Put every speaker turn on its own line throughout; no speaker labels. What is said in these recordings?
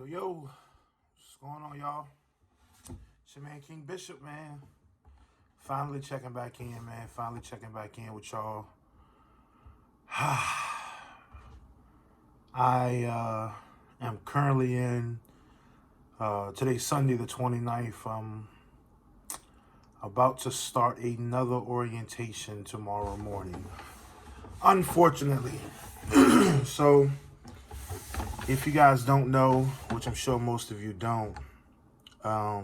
Yo, what's going on, y'all? It's your man King Bishop, man. Finally checking back in, man. Finally checking back in with y'all. I am currently in, today's Sunday the 29th. I'm about to start another orientation tomorrow morning. Unfortunately. So, if you guys don't know, which I'm sure most of you don't, I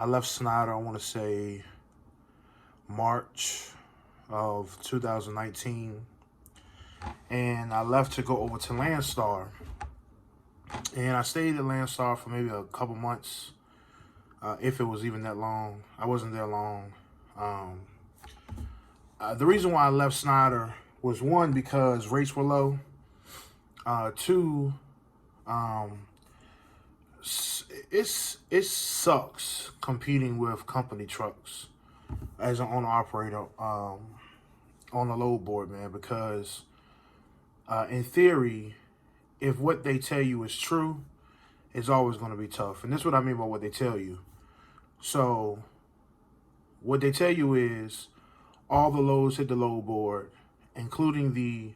left Snyder, I want to say March of 2019, and I left to go over to Landstar. And I stayed at Landstar for maybe a couple months, if it was even that long. I wasn't there long. The reason why I left Snyder was, one, because rates were low. Two, it sucks competing with company trucks as an owner operator on the load board, man, because in theory, if what they tell you is true, it's always going to be tough. And this is what I mean by what they tell you. So what they tell you is all the loads hit the load board, including the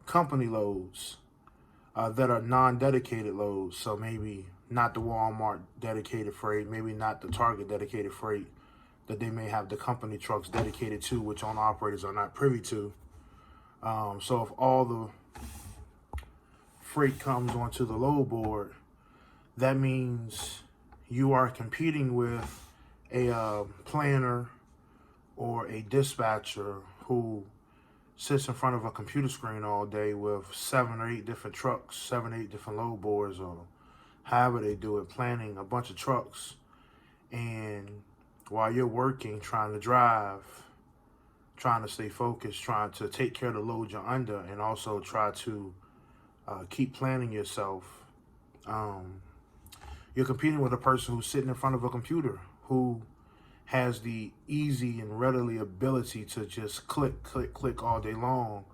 company loads that are non-dedicated loads. So maybe not the Walmart dedicated freight, maybe not the Target dedicated freight that they may have the company trucks dedicated to, which owner operators are not privy to. So if all the freight comes onto the load board, that means you are competing with a planner or a dispatcher who sits in front of a computer screen all day with 7 or 8 different trucks, 7, 8 different load boards, or however they do it, planning a bunch of trucks. And while you're working, trying to drive, trying to stay focused, trying to take care of the load you're under, and also try to keep planning yourself, you're competing with a person who's sitting in front of a computer who has the easy and readily ability to just click, click, click all day long,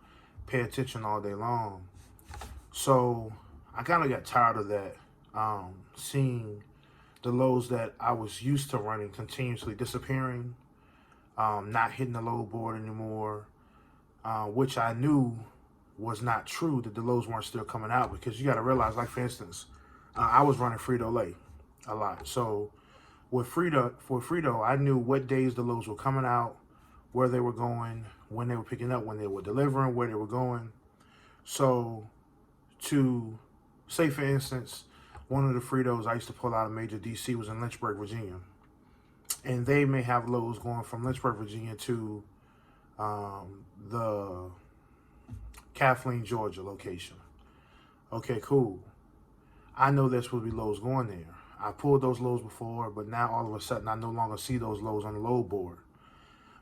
pay attention all day long. So I kind of got tired of that, seeing the loads that I was used to running continuously disappearing, not hitting the load board anymore, which I knew was not true, that the loads weren't still coming out, because you got to realize, like for instance, I was running Frito-Lay a lot. So for Frito, I knew what days the loads were coming out, where they were going, when they were picking up, when they were delivering, where they were going. So to say, for instance, one of the Fritos I used to pull out of major DC was in Lynchburg, Virginia. And they may have loads going from Lynchburg, Virginia to the Kathleen, Georgia location. Okay, cool. I know there's supposed to be loads going there. I pulled those loads before, but now all of a sudden I no longer see those loads on the load board.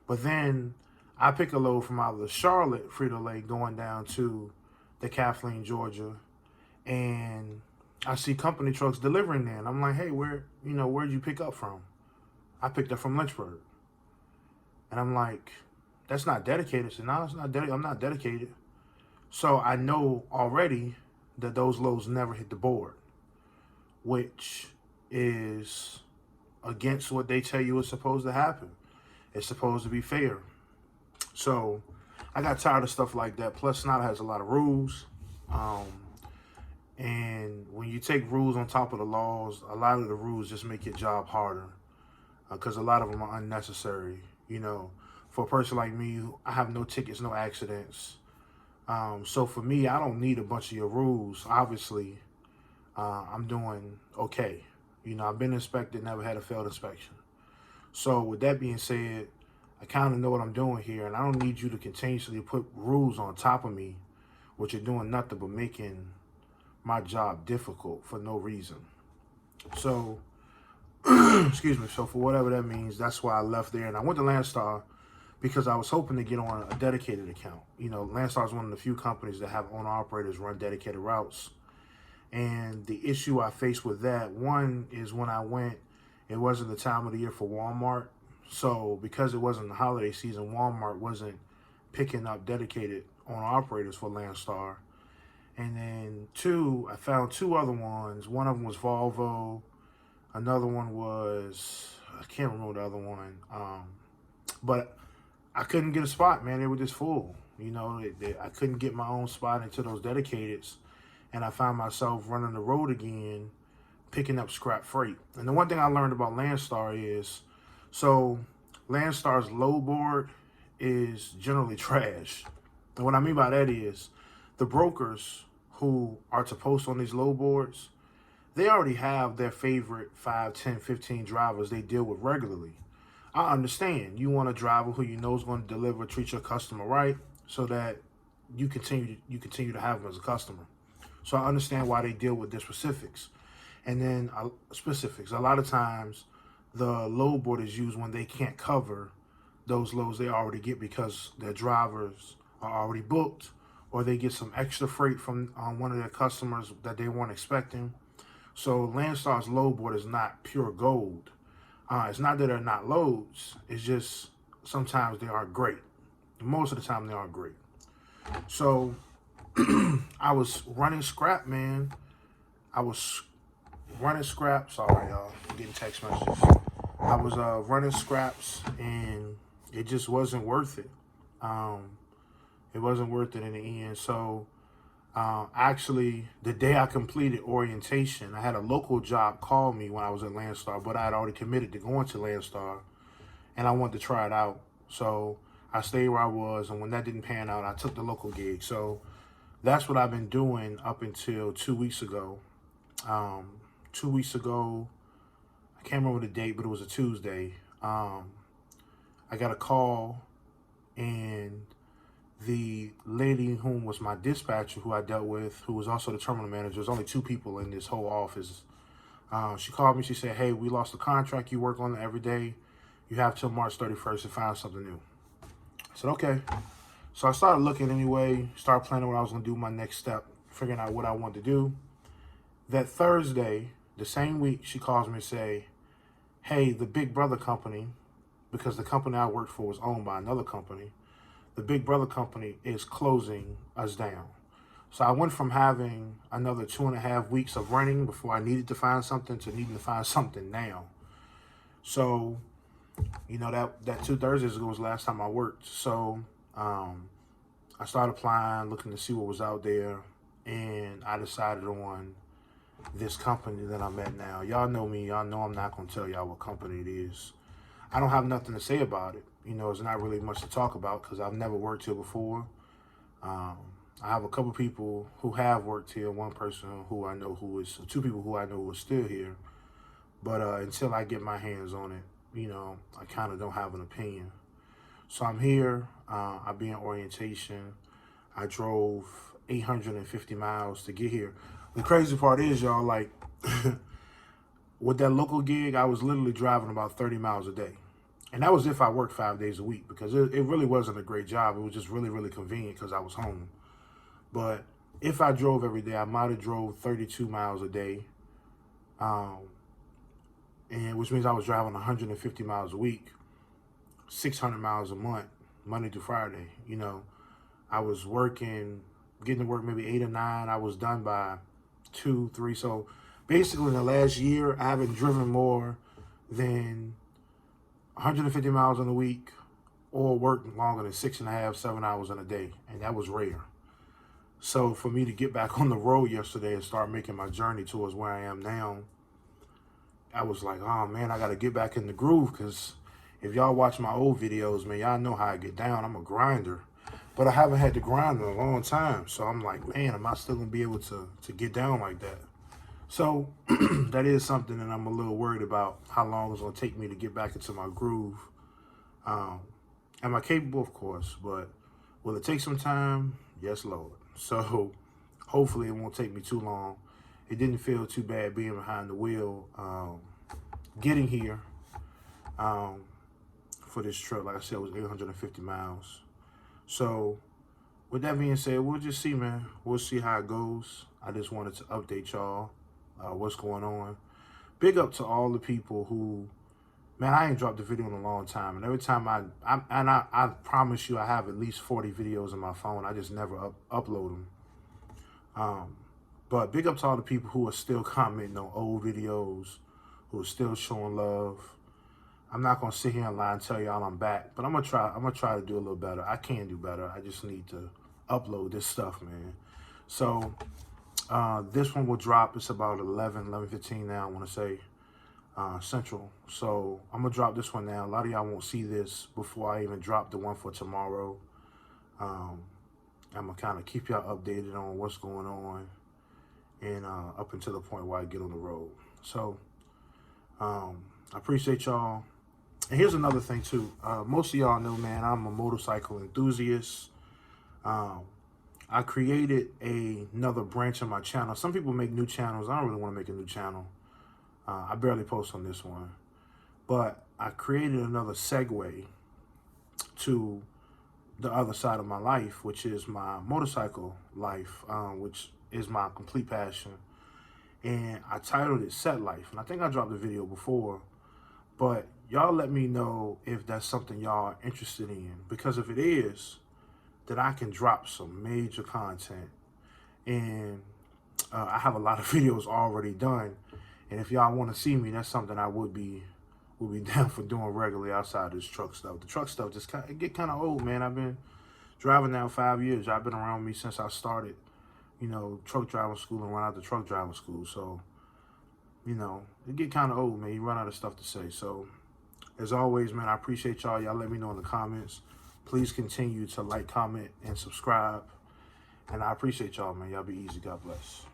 But then I pick a load from out of the Charlotte Frito-Lay going down to the Kathleen, Georgia, and I see company trucks delivering there. And I'm like, hey, where'd you pick up from? I picked up from Lynchburg. And I'm like, that's not dedicated. So no, it's not dedicated. I'm not dedicated. So I know already that those loads never hit the board, which is against what they tell you is supposed to happen. It's supposed to be fair. So I got tired of stuff like that. Plus, Snyder has a lot of rules. And when you take rules on top of the laws, a lot of the rules just make your job harder, because a lot of them are unnecessary. For a person like me, I have no tickets, no accidents. So for me, I don't need a bunch of your rules. Obviously, I'm doing okay. I've been inspected, never had a failed inspection. So with that being said, I kind of know what I'm doing here, and I don't need you to continuously put rules on top of me, which are doing nothing but making my job difficult for no reason. So, excuse me. So for whatever that means, that's why I left there, and I went to Landstar because I was hoping to get on a dedicated account. Landstar is one of the few companies that have owner operators run dedicated routes. And the issue I faced with that, one, is when I went, it wasn't the time of the year for Walmart. So because it wasn't the holiday season, Walmart wasn't picking up dedicated owner operators for Landstar. And then two, I found two other ones. One of them was Volvo. Another one was, I can't remember the other one. But I couldn't get a spot, man. They were just full. You know, I couldn't get my own spot into those dedicateds. And I found myself running the road again, picking up scrap freight. And the one thing I learned about Landstar is, so Landstar's load board is generally trash. And what I mean by that is the brokers who are to post on these load boards, they already have their favorite 5, 10, 15 drivers they deal with regularly. I understand you want a driver who you know is going to deliver, treat your customer right, so that you continue to have them as a customer. So I understand why they deal with their specifics. And then specifics. A lot of times the load board is used when they can't cover those loads they already get because their drivers are already booked, or they get some extra freight from one of their customers that they weren't expecting. So Landstar's load board is not pure gold. It's not that they're not loads. It's just sometimes they aren't great. Most of the time they aren't great. So I was running scrap, man. I was running scrap. Sorry, y'all. I'm getting text messages. I was running scraps, and it just wasn't worth it. It wasn't worth it in the end. So actually, the day I completed orientation, I had a local job call me when I was at Landstar, but I had already committed to going to Landstar, and I wanted to try it out. So I stayed where I was, and when that didn't pan out, I took the local gig. So that's what I've been doing up until 2 weeks ago. 2 weeks ago, I can't remember the date, but it was a Tuesday. I got a call, and the lady whom was my dispatcher, who I dealt with, who was also the terminal manager, there's only two people in this whole office. She called me. She said, "Hey, we lost the contract. You work on it every day. You have till March 31st to find something new." I said, "Okay." So I started looking anyway, started planning what I was going to do, my next step, figuring out what I wanted to do. That Thursday, the same week, she calls me and say, "Hey, the Big Brother company," because the company I worked for was owned by another company, the Big Brother company is closing us down. So I went from having another 2.5 weeks of running before I needed to find something to needing to find something now. So, you know, that 2 Thursdays ago was the last time I worked. So I started applying, looking to see what was out there, and I decided on this company that I'm at now. Y'all know me. Y'all know I'm not going to tell y'all what company it is. I don't have nothing to say about it. You know, it's not really much to talk about because I've never worked here before. I have a couple people who have worked here. One person who I know who is, two people who I know who are still here. But until I get my hands on it, you know, I kind of don't have an opinion. So I'm here. I'll be in orientation. I drove 850 miles to get here. The crazy part is, y'all, like, with that local gig, I was literally driving about 30 miles a day. And that was if I worked 5 days a week, because it really wasn't a great job. It was just really, really convenient because I was home. But if I drove every day, I might have drove 32 miles a day, and which means I was driving 150 miles a week, 600 miles a month, Monday through Friday. You know, I was working, getting to work maybe 8 or 9. I was done by 2, 3. So basically in the last year, I haven't driven more than 150 miles in a week or worked longer than 6.5, 7 hours in a day. And that was rare. So for me to get back on the road yesterday and start making my journey towards where I am now, I was like, oh man, I got to get back in the groove, because if y'all watch my old videos, man, y'all know how I get down. I'm a grinder, but I haven't had to grind in a long time. So I'm like, man, am I still going to be able to get down like that? So that is something that I'm a little worried about, how long it's going to take me to get back into my groove. Am I capable? Of course, but will it take some time? Yes, Lord. So hopefully it won't take me too long. It didn't feel too bad being behind the wheel, getting here for this trip. Like I said, it was 850 miles. So with that being said, we'll just see, man. We'll see how it goes. I just wanted to update y'all what's going on. Big up to all the people who, man, I ain't dropped a video in a long time. And every time I promise you I have at least 40 videos on my phone. I just never upload them. But big up to all the people who are still commenting on old videos, who are still showing love. I'm not gonna sit here and lie and tell y'all I'm back, but I'm gonna try to do a little better. I can do better. I just need to upload this stuff, man. So this one will drop. It's about 11:15 now, I want to say, Central. So I'm gonna drop this one now. A lot of y'all won't see this before I even drop the one for tomorrow. I'm gonna kind of keep y'all updated on what's going on, and up until the point where I get on the road. So I appreciate y'all. And here's another thing too. Most of y'all know, man, I'm a motorcycle enthusiast. I created another branch of my channel. Some people make new channels. I don't really want to make a new channel. I barely post on this one. But I created another segue to the other side of my life, which is my motorcycle life, which is my complete passion. And I titled it Set Life. And I think I dropped the video before. But y'all let me know if that's something y'all are interested in. Because if it is, then I can drop some major content. And I have a lot of videos already done. And if y'all want to see me, that's something I would be down for doing regularly outside of this truck stuff. The truck stuff just get kind of old, man. I've been driving now 5 years. Y'all been around me since I started, truck driving school and run out the truck driving school. So, it get kind of old, man. You run out of stuff to say. So, as always, man, I appreciate y'all. Y'all let me know in the comments. Please continue to like, comment, and subscribe. And I appreciate y'all, man. Y'all be easy. God bless.